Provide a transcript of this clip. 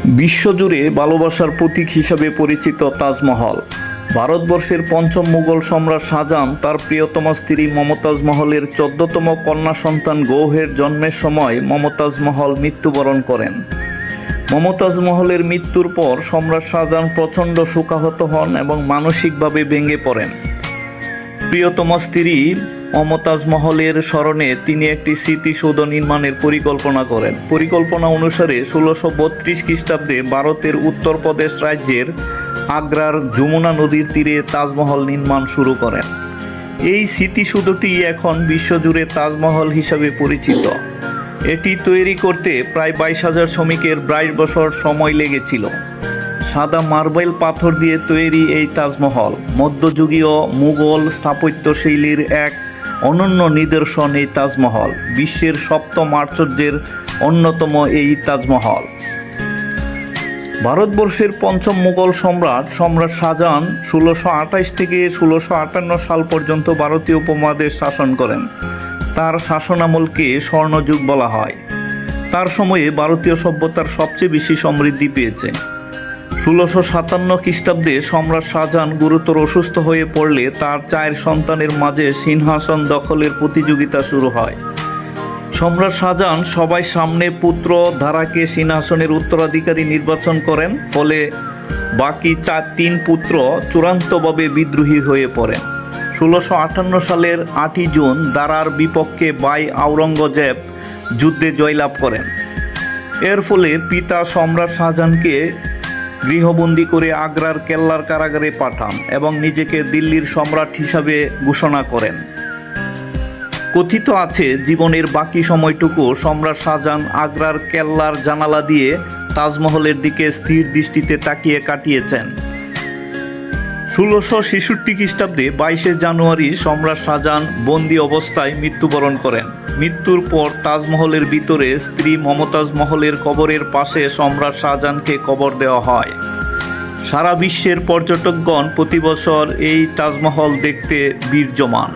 বিশ্বজুড়ে ভালোবাসার প্রতীক হিসাবে পরিচিত তাজমহল। ভারতবর্ষের পঞ্চম মুঘল সম্রাট শাহজাহান তার প্রিয়তমা স্ত্রী মমতাজ মহলের 14তম কন্যা সন্তান গৌহের জন্মের সময় মমতাজ মহল মৃত্যুবরণ করেন। মমতাজ মহলের মৃত্যুর পর সম্রাট শাহজাহান প্রচণ্ড শোকাহত হন এবং মানসিকভাবে ভেঙে পড়েন। প্রিয়তমা স্ত্রী মমতাজ মহলের স্মরণে তিনি একটি স্মৃতিসৌধ নির্মাণের পরিকল্পনা করেন। পরিকল্পনা অনুসারে 1632 খ্রিস্টাব্দে ভারতের উত্তরপ্রদেশ রাজ্যের আগ্রার যমুনা নদীর তীরে তাজমহল নির্মাণ শুরু করেন। এই স্মৃতিসৌধটি এখন বিশ্বজুড়ে তাজমহল হিসাবে পরিচিত। এটি তৈরি করতে প্রায় 22,000 শ্রমিকের 22 বছর সময় লেগেছিল। সাদা মার্বেল পাথর দিয়ে তৈরি এই তাজমহল মধ্যযুগীয় মুঘল স্থাপত্যশৈলীর এক অনন্য নিদর্শন। এই তাজমহল বিশ্বের সপ্তম আশ্চর্যের অন্যতম। এই তাজমহল ভারতবর্ষের পঞ্চম মুঘল সম্রাট শাহজাহান 1628 থেকে 1658 সাল পর্যন্ত ভারতীয় উপমহাদেশ শাসন করেন। তার শাসনামলকে স্বর্ণযুগ বলা হয়। তার সময়ে ভারতীয় সভ্যতার সবচেয়ে বেশি সমৃদ্ধি পেয়েছে। 1657 খ্রিস্টাব্দে সম্রাট শাহজাহান গুরুতর অসুস্থ হয়ে পড়লে তার 4 সন্তানের মাঝে সিংহাসন দখলের প্রতিযোগিতা শুরু হয়। সম্রাট শাহজাহান সবাই সামনে পুত্র ধারাকে সিংহাসনের উত্তরাধিকারী নির্বাচন করেন। ফলে বাকি 3 পুত্র চূড়ান্তভাবে বিদ্রোহী হয়ে পড়েন। 1658 সালের 8 জুন দারার বিপক্ষে ভাই আওরঙ্গজেব যুদ্ধে জয়লাভ করেন। এর ফলে পিতা সম্রাট শাহজাহানকে গৃহবন্দী করে আগ্রার কেল্লার কারাগারে পাঠান এবং নিজেকে দিল্লির সম্রাট হিসাবে ঘোষণা করেন। কথিত আছে জীবনের বাকি সময়টুকু সম্রাট শাহজাহান আগ্রার কেল্লার জানালা দিয়ে তাজমহলের দিকে স্থির দৃষ্টিতে তাকিয়ে কাটিয়েছেন। 1666 খ্রিস্টাব্দে 22 জানুয়ারি সম্রাট শাহজাহান বন্দী অবস্থায় মৃত্যুবরণ করেন। মৃত্যুর পর তাজমহলের ভিতরে স্ত্রী মমতাজ মহলের কবরের পাশে সম্রাট শাহজাহানকে কবর দেওয়া হয়। সারা বিশ্বের পর্যটকগণ প্রতি বছর এই তাজমহল দেখতে ভিড় জমান।